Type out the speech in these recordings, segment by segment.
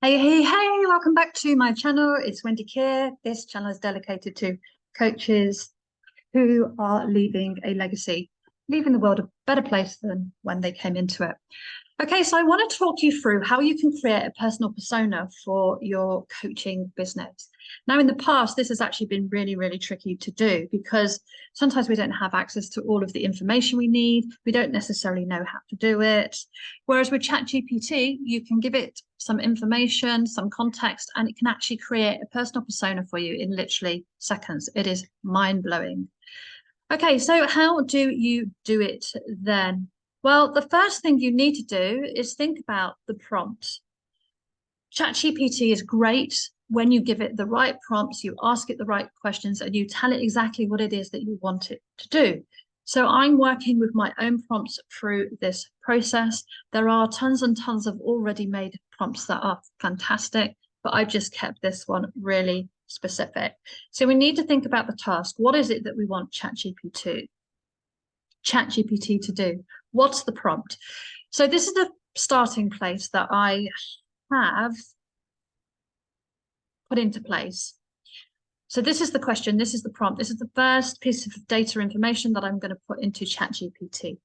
Hey, welcome back to my channel. It's Wendy here. This channel is dedicated to coaches who are leaving a legacy, leaving the world a better place than when they came into it. Okay, so I want to talk you through how you can create a personal persona for your coaching business. Now, in the past, this has actually been really, really tricky to do because sometimes we don't have access to all of the information we need. We don't necessarily know how to do it. Whereas with Chat GPT, you can give it some information, some context, and it can actually create a personal persona for you in literally seconds. It is mind-blowing. Okay, so how do you do it then? Well, the first thing you need to do is think about the prompt. ChatGPT is great when you give it the right prompts, you ask it the right questions, and you tell it exactly what it is that you want it to do. So I'm working with my own prompts through this process. There are tons and tons of already made prompts that are fantastic, but I've just kept this one really specific. So we need to think about the task. What is it that we want ChatGPT to do? What's the prompt? So this is the starting place that I have put into place. So this is the question, this is the prompt, this is the first piece of data information that I'm going to put into ChatGPT.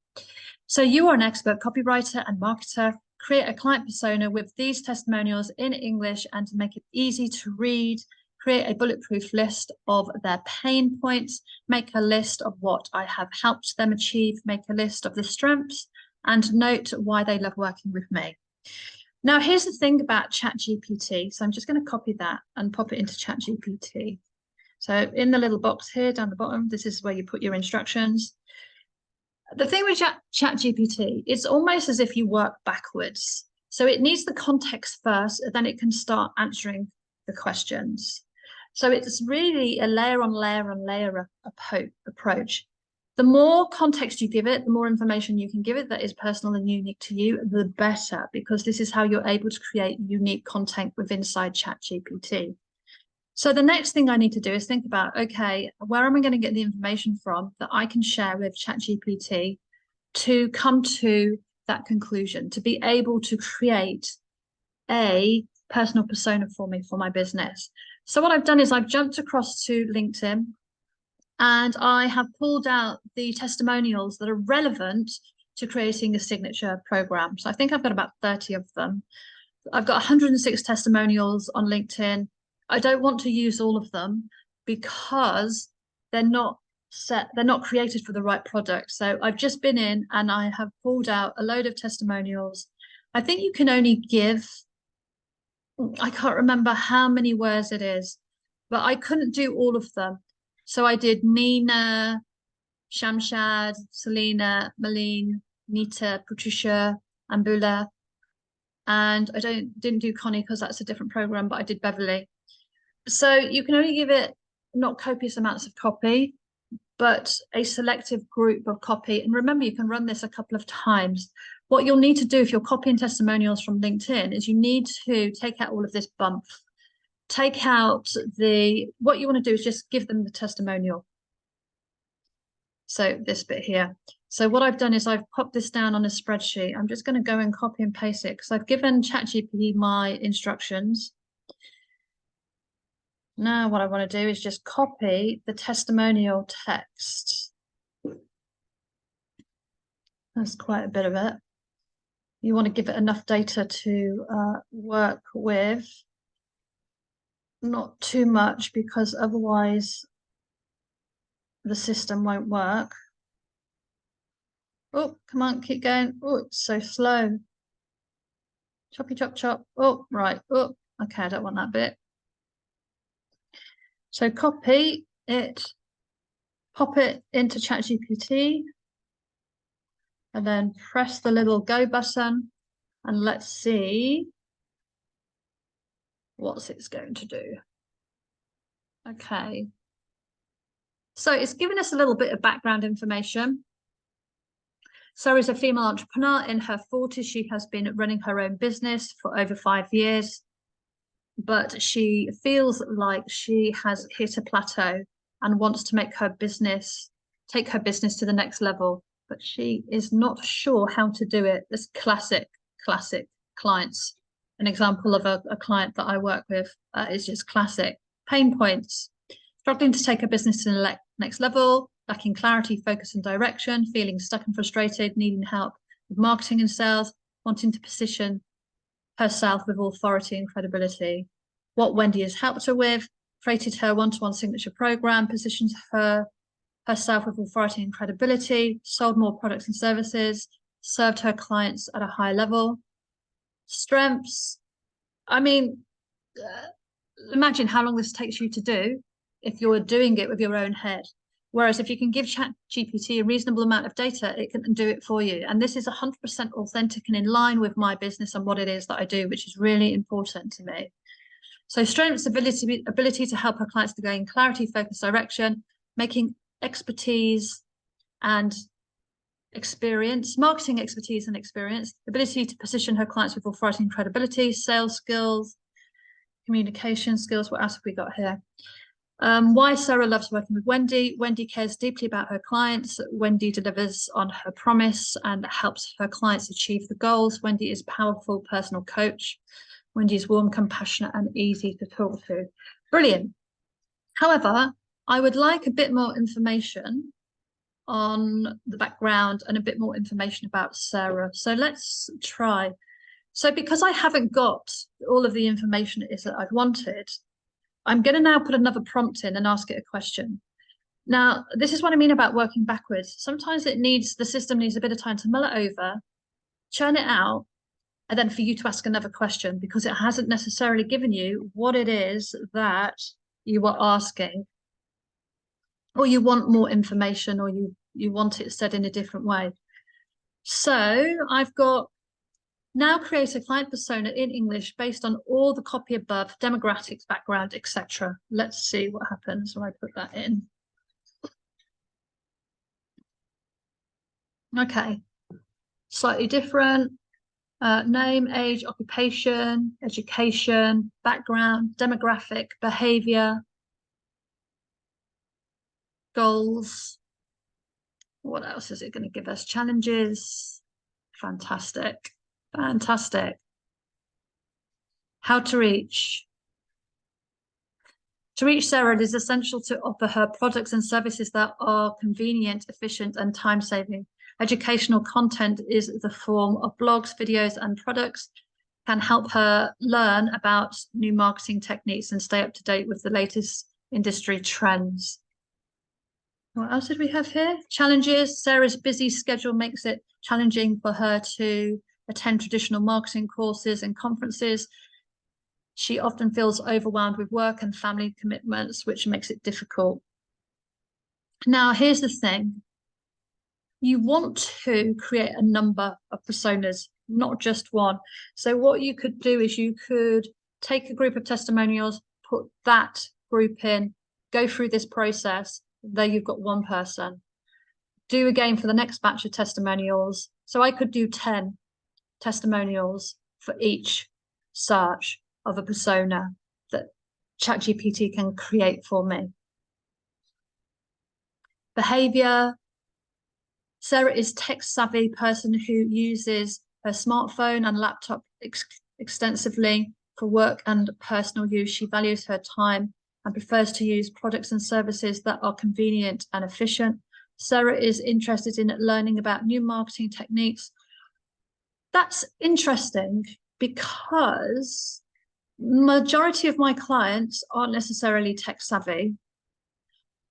So you are an expert copywriter and marketer. Create a client persona with these testimonials in English and to make it easy to read. Create a bulletproof list of their pain points. Make a list of what I have helped them achieve. Make a list of the strengths and note why they love working with me. Now, here's the thing about ChatGPT. So I'm just going to copy that and pop it into ChatGPT. So in the little box here down the bottom, this is where you put your instructions. The thing with ChatGPT, it's almost as if you work backwards. So it needs the context first, and then it can start answering the questions. So it's really a layer on layer on layer approach. The more context you give it, the more information you can give it that is personal and unique to you, the better, because this is how you're able to create unique content within inside ChatGPT. So the next thing I need to do is think about, okay, where am I going to get the information from that I can share with ChatGPT to come to that conclusion, to be able to create a personal persona for me, for my business. So what I've done is I've jumped across to LinkedIn and I have pulled out the testimonials that are relevant to creating a signature program. So I think I've got about 30 of them. I've got 106 testimonials on LinkedIn. I don't want to use all of them because they're not created for the right product. So I've just been in and I have pulled out a load of testimonials. I think you can only give, I can't remember how many words it is, but I couldn't do all of them. So I did Nina, Shamshad, Selena, Malene, Nita, Patricia, Ambula. And I didn't do Connie because that's a different program, but I did Beverly. So you can only give it not copious amounts of copy, but a selective group of copy. And remember, you can run this a couple of times. What you'll need to do if you're copying testimonials from LinkedIn is you need to take out all of this bump. Take out what you want to do is just give them the testimonial. So this bit here. So what I've done is I've popped this down on a spreadsheet. I'm just going to go and copy and paste it because I've given ChatGPT my instructions. Now what I want to do is just copy the testimonial text. That's quite a bit of it. You want to give it enough data to work with. Not too much because otherwise the system won't work. Oh, come on, keep going. Oh, it's so slow. Choppy, chop, chop. Oh, right. Oh, okay, I don't want that bit. So copy it, pop it into ChatGPT, and then press the little go button, and let's see what it's going to do. Okay. So it's given us a little bit of background information. So is a female entrepreneur in her 40s. She has been running her own business for over 5 years, but she feels like she has hit a plateau and wants to take her business to the next level, but she is not sure how to do it. This classic clients an example of a client that I work with is just classic. Pain points: struggling to take a business to the next level, lacking clarity, focus, and direction, feeling stuck and frustrated, needing help with marketing and sales, wanting to position herself with authority and credibility. What Wendy has helped her with: created her one-to-one signature program, positioned herself with authority and credibility, sold more products and services, served her clients at a high level. Strengths: I mean, imagine how long this takes you to do if you're doing it with your own head. Whereas if you can give Chat GPT a reasonable amount of data, it can do it for you. And this is 100% authentic and in line with my business and what it is that I do, which is really important to me. So strengths: ability to help her clients to gain clarity, focus, direction, making expertise and experience, marketing expertise and experience, ability to position her clients with authority and credibility, sales skills, communication skills. What else have we got here? Why Sarah loves working with Wendy. Wendy cares deeply about her clients. Wendy delivers on her promise and helps her clients achieve the goals. Wendy is a powerful personal coach. Wendy is warm, compassionate, and easy to talk to. Brilliant. However, I would like a bit more information on the background and a bit more information about Sarah. So let's try. So because I haven't got all of the information it is that I've wanted, I'm going to now put another prompt in and ask it a question. Now, this is what I mean about working backwards. Sometimes the system needs a bit of time to mull it over, churn it out, and then for you to ask another question because it hasn't necessarily given you what it is that you were asking, or you want more information, or you want it said in a different way. So I've got now create a client persona in English based on all the copy above, demographics, background, etc. Let's see what happens when I put that in. Okay, slightly different. Name, age, occupation, education, background, demographic, behavior, goals. What else is it going to give us? Challenges. Fantastic. Fantastic. How to reach. To reach Sarah, it is essential to offer her products and services that are convenient, efficient, and time-saving. Educational content is the form of blogs, videos, and products can help her learn about new marketing techniques and stay up to date with the latest industry trends. What else did we have here? Challenges. Sarah's busy schedule makes it challenging for her to attend traditional marketing courses and conferences. She often feels overwhelmed with work and family commitments, which makes it difficult. Now, here's the thing. You want to create a number of personas, not just one. So what you could do is you could take a group of testimonials, put that group in, go through this process. There you've got one person. Do again for the next batch of testimonials. So I could do 10 testimonials for each search of a persona that ChatGPT can create for me. Behavior. Sarah is tech-savvy person who uses her smartphone and laptop extensively for work and personal use. She values her time and prefers to use products and services that are convenient and efficient. Sarah is interested in learning about new marketing techniques. That's interesting because majority of my clients aren't necessarily tech savvy.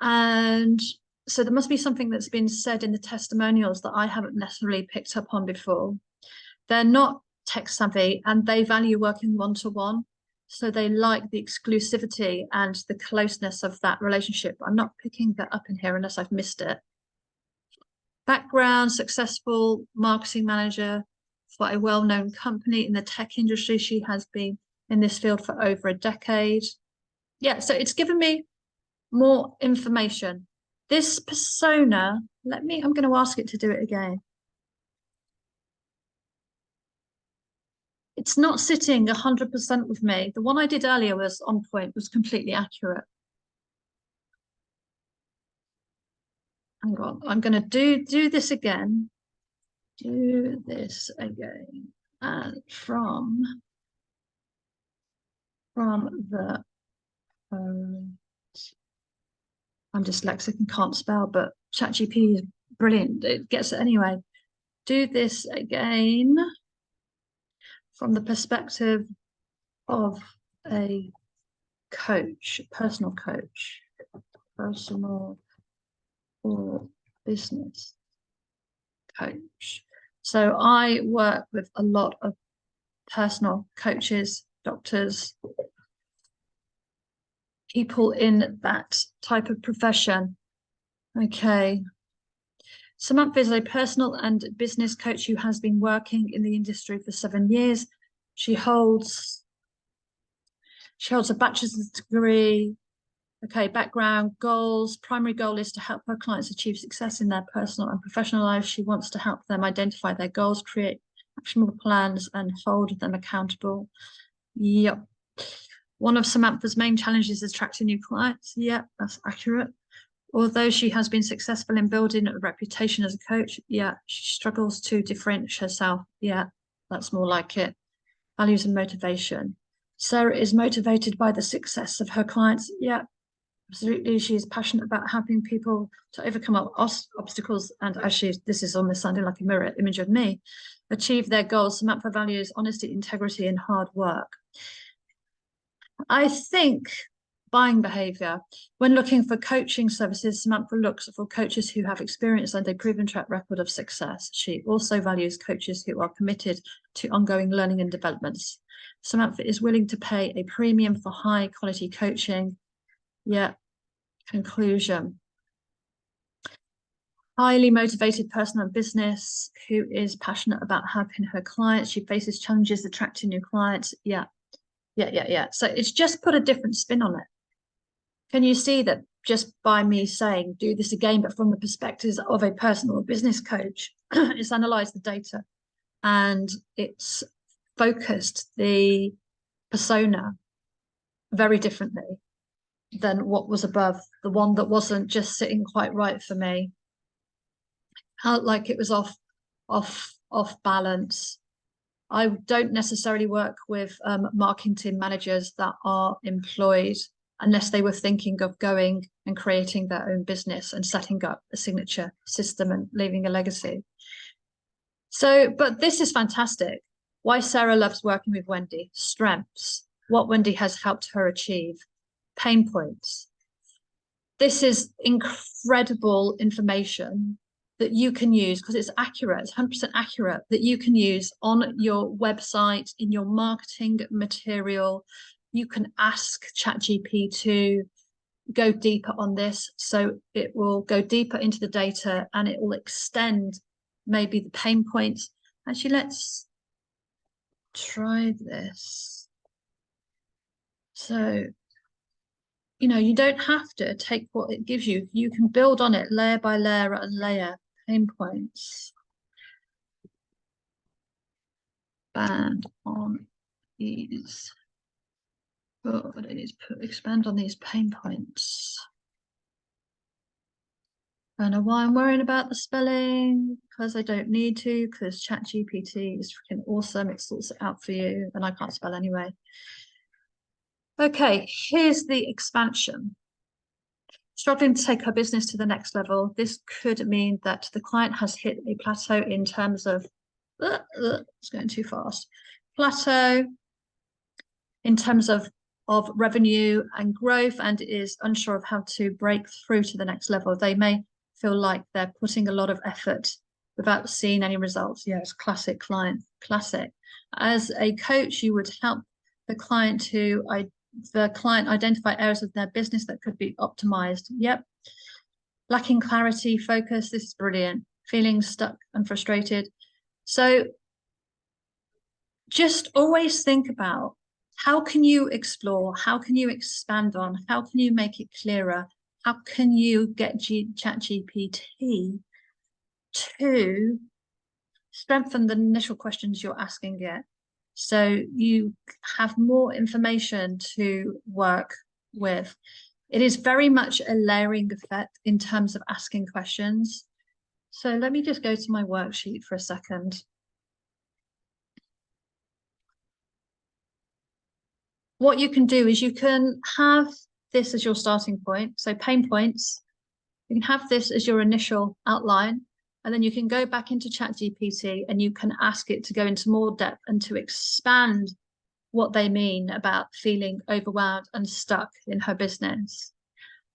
And so there must be something that's been said in the testimonials that I haven't necessarily picked up on before. They're not tech savvy and they value working one-to-one. So they like the exclusivity and the closeness of that relationship. I'm not picking that up in here unless I've missed it. Background: successful marketing manager for a well-known company in the tech industry. She has been in this field for over a decade. Yeah, so it's given me more information. This persona, I'm going to ask it to do it again. It's not sitting 100% with me. The one I did earlier was on point, was completely accurate. Hang on, I'm going to do this again. Do this again. And from from the, I'm dyslexic and can't spell, but ChatGPT is brilliant. It gets it anyway. Do this again from the perspective of a coach, personal coach, personal or business coach. So I work with a lot of personal coaches, doctors, people in that type of profession. Okay. Samantha is a personal and business coach who has been working in the industry for 7 years. She holds a bachelor's degree. Okay, background, goals. Primary goal is to help her clients achieve success in their personal and professional lives. She wants to help them identify their goals, create actionable plans, and hold them accountable. Yep. One of Samantha's main challenges is attracting new clients. Yep, that's accurate. Although she has been successful in building a reputation as a coach, yeah, she struggles to differentiate herself. Yeah, that's more like it. Values and motivation. Sarah is motivated by the success of her clients. Yeah, absolutely. She is passionate about helping people to overcome obstacles and this is almost sounding like a mirror image of me, achieve their goals. Samantha values honesty, integrity, and hard work. I think buying behavior. When looking for coaching services, Samantha looks for coaches who have experience and a proven track record of success. She also values coaches who are committed to ongoing learning and developments. Samantha is willing to pay a premium for high quality coaching. Yeah. Conclusion. Highly motivated person of business who is passionate about helping her clients. She faces challenges attracting new clients. Yeah. So it's just put a different spin on it. Can you see that just by me saying do this again, but from the perspectives of a personal business coach, it's analyzed the data and it's focused the persona very differently than what was above, the one that wasn't just sitting quite right for me. Felt like it was off balance. I don't necessarily work with marketing managers that are employed unless they were thinking of going and creating their own business and setting up a signature system and leaving a legacy. So, but this is fantastic. Why Sarah loves working with Wendy. Strengths. What Wendy has helped her achieve. Pain points. This is incredible information that you can use because it's accurate, it's 100% accurate, that you can use on your website, in your marketing material. You can ask ChatGPT to go deeper on this. So it will go deeper into the data and it will extend maybe the pain points. Actually, let's try this. So, you know, you don't have to take what it gives you. You can build on it layer by layer and layer. Pain points. Expand on these. Oh, I need to expand on these pain points. I don't know why I'm worrying about the spelling, because I don't need to, because Chat GPT is freaking awesome. It sorts it out for you, and I can't spell anyway. Okay, here's the expansion. Struggling to take her business to the next level. This could mean that the client has hit a plateau in terms of, it's going too fast. Plateau in terms of revenue and growth and is unsure of how to break through to the next level. They may feel like they're putting a lot of effort without seeing any results. Yes, classic client, classic. As a coach, you would help the client to identify areas of their business that could be optimized. Yep. Lacking clarity, focus. This is brilliant. Feeling stuck and frustrated. So just always think about how can you explore, how can you expand on, how can you make it clearer, how can you get ChatGPT to strengthen the initial questions you're asking it, so you have more information to work with. It is very much a layering effect in terms of asking questions. So let me just go to my worksheet for a second. what you can do is you can have this as your starting point. So pain points, you can have this as your initial outline, and then you can go back into Chat GPT and you can ask it to go into more depth and to expand what they mean about feeling overwhelmed and stuck in her business.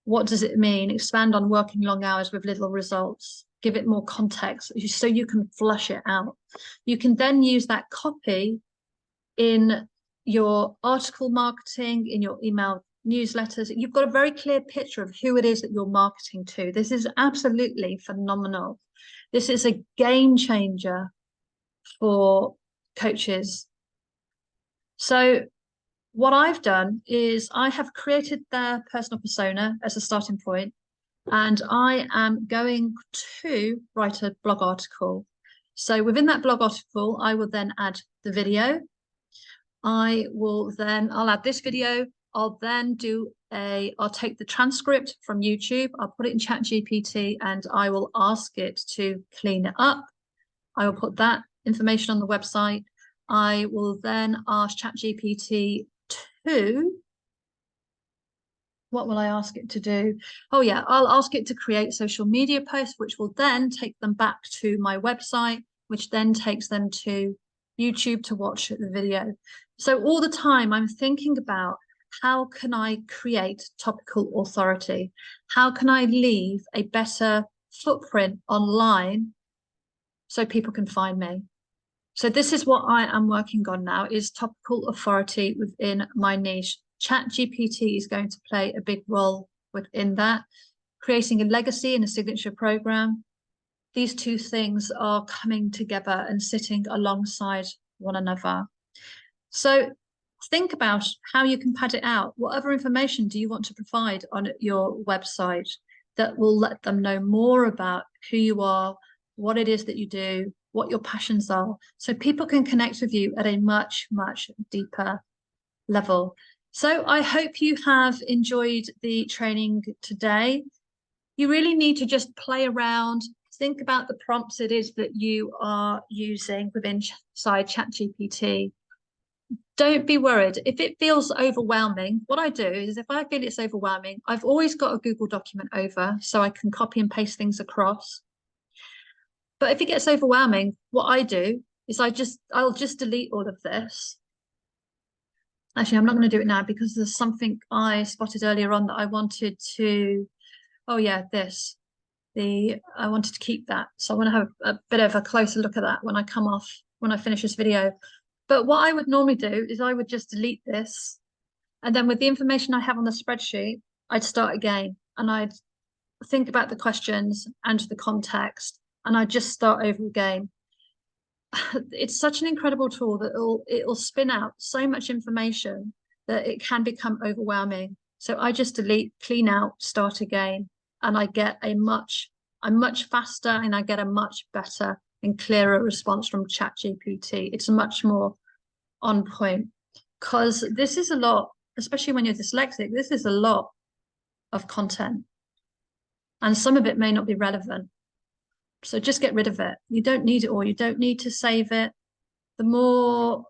What does it mean? Expand on working long hours with little results. Give it more context so you can flush it out. You can then use that copy in your article marketing, in your email newsletters. You've got a very clear picture of who it is that you're marketing to. This is absolutely phenomenal. This is a game changer for coaches. So what I've done is I have created their personal persona as a starting point, and I am going to write a blog article. So within that blog article, I will then add the video. I'll add this video. I'll take the transcript from YouTube. I'll put it in Chat GPT and I will ask it to clean it up. I will put that information on the website. I will then ask Chat GPT to, what will I ask it to do? Oh yeah, I'll ask it to create social media posts, which will then take them back to my website, which then takes them to YouTube to watch the video. So all the time I'm thinking about, how can I create topical authority? How can I leave a better footprint online so people can find me? So this is what I am working on now, is topical authority within my niche. Chat GPT is going to play a big role within that, creating a legacy and a signature program. These two things are coming together and sitting alongside one another. So think about how you can pad it out. What other information do you want to provide on your website that will let them know more about who you are, what it is that you do, what your passions are, so people can connect with you at a much, much deeper level. So I hope you have enjoyed the training today. You really need to just play around, think about the prompts it is that you are using within Chat GPT. Don't be worried. If it feels overwhelming, what I do is if I feel it's overwhelming, I've always got a Google document over so I can copy and paste things across. But if it gets overwhelming, what I do is I'll just delete all of this. Actually, I'm not going to do it now because there's something I spotted earlier on that I wanted to, oh yeah, I wanted to keep that. So I want to have a bit of a closer look at that when I finish this video. But what I would normally do is I would just delete this. And then with the information I have on the spreadsheet, I'd start again and I'd think about the questions and the context, and I'd just start over again. It's such an incredible tool that it'll spin out so much information that it can become overwhelming. So I just delete, clean out, start again, and I'm much faster and I get a much better and clearer response from Chat GPT. It's much more on point, because this is a lot, especially when you're dyslexic, this is a lot of content and some of it may not be relevant. So just get rid of it. You don't need it all. You don't need to save it. The more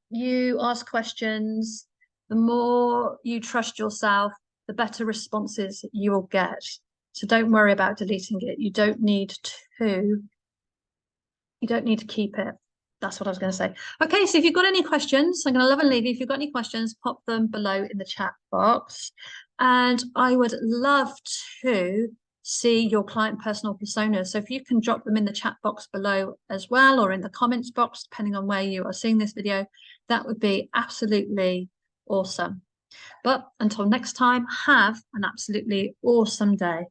you ask questions, the more you trust yourself, the better responses you will get. So don't worry about deleting it. You don't need to keep it. That's what I was going to say. Okay, so if you've got any questions, I'm going to love and leave you. If you've got any questions, pop them below in the chat box. And I would love to see your client personal personas. So if you can drop them in the chat box below as well, or in the comments box, depending on where you are seeing this video, that would be absolutely awesome. But until next time, have an absolutely awesome day.